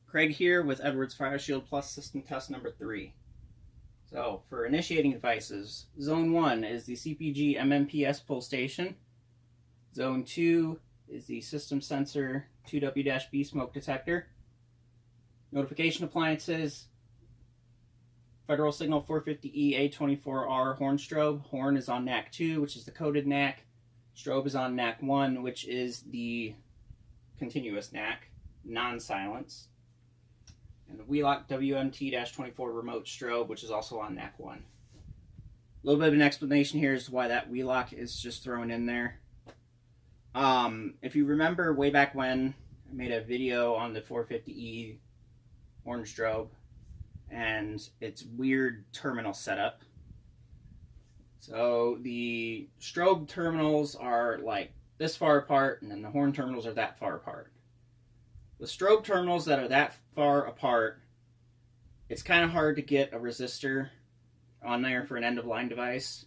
Craig here with Edwards FireShield Plus system test number 3. So for initiating devices, Zone 1 is the CPG MMPS pull station. Zone 2 is the system sensor 2W-B smoke detector. Notification appliances, Federal Signal 450E A24R horn strobe. Horn is on NAC 2, which is the coded NAC. Strobe is on NAC 1, which is the continuous NAC, non-silence. And the Wheelock WMT-24 remote strobe, which is also on NAC 1. A little bit of an explanation here as to why that Wheelock is just thrown in there. If you remember way back when, I made a video on the 450E horn strobe and its weird terminal setup. So the strobe terminals are like this far apart, and then the horn terminals are that far apart. The strobe terminals that are that far apart, it's kind of hard to get a resistor on there for an end-of-line device.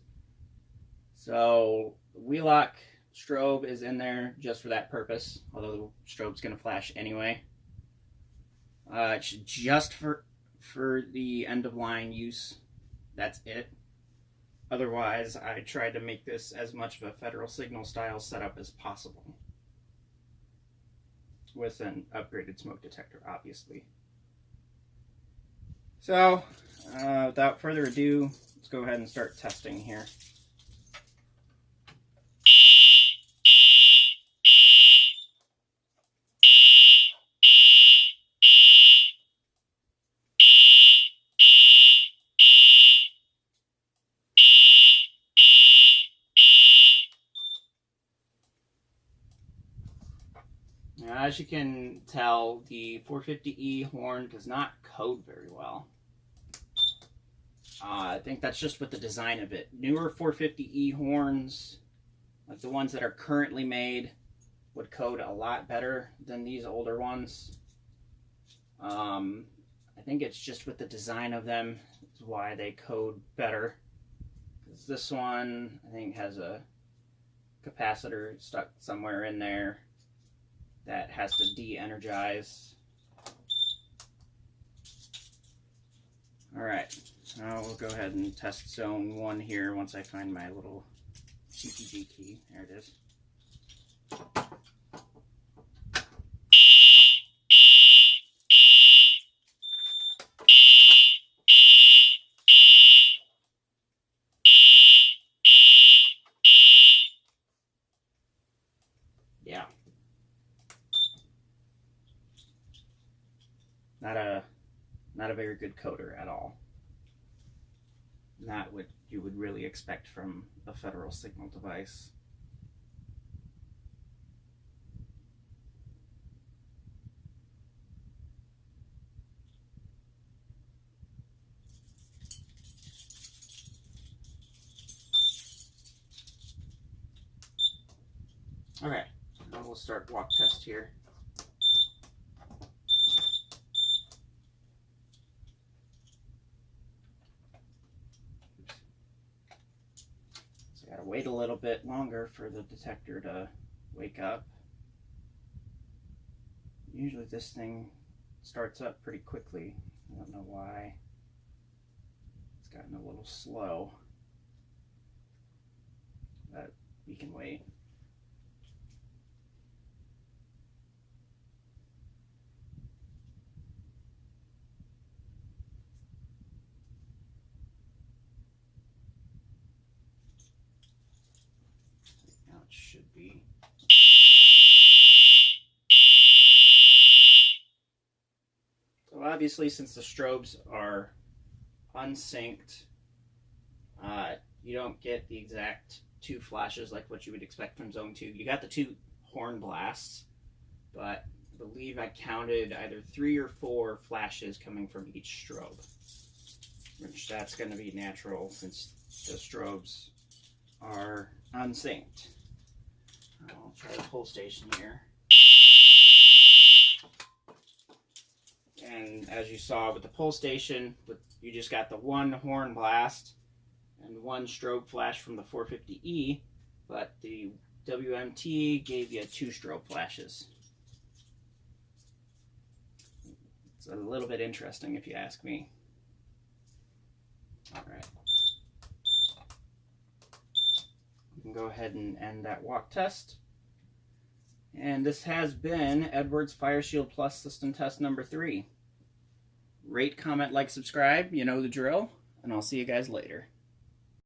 So the Wheelock strobe is in there just for that purpose, although the strobe's going to flash anyway. It's just for the end-of-line use. That's it. Otherwise, I tried to make this as much of a Federal Signal style setup as possible, with an upgraded smoke detector, obviously. So, without further ado, let's go ahead and start testing here. Now, as you can tell, the 450E horn does not code very well. I think that's just with the design of it. Newer 450E horns, like the ones that are currently made, would code a lot better than these older ones. I think it's just with the design of them is why they code better. Because this one, I think, has a capacitor stuck somewhere in there that has to de-energize. Alright, now we'll go ahead and test zone 1 here once I find my little CPG key. There it is. Yeah. Not a very good coder at all. Not what you would really expect from a Federal Signal device. Okay, now we'll start walk test here. Gotta wait a little bit longer for the detector to wake up. Usually this thing starts up pretty quickly. I don't know why it's gotten a little slow, but we can wait. Should be. So obviously, since the strobes are unsynced, you don't get the exact 2 flashes like what you would expect from zone 2. You got the 2 horn blasts, but I believe I counted either 3 or 4 flashes coming from each strobe, which that's going to be natural since the strobes are unsynced. I'll try the pull station here. And as you saw with the pull station, you just got the 1 horn blast and 1 strobe flash from the 450E, but the WMT gave you 2 strobe flashes. It's a little bit interesting if you ask me. All right. We can go ahead and end that walk test. And this has been Edwards FireShield Plus system test number 3. Rate, comment, like, subscribe. You know the drill. And I'll see you guys later.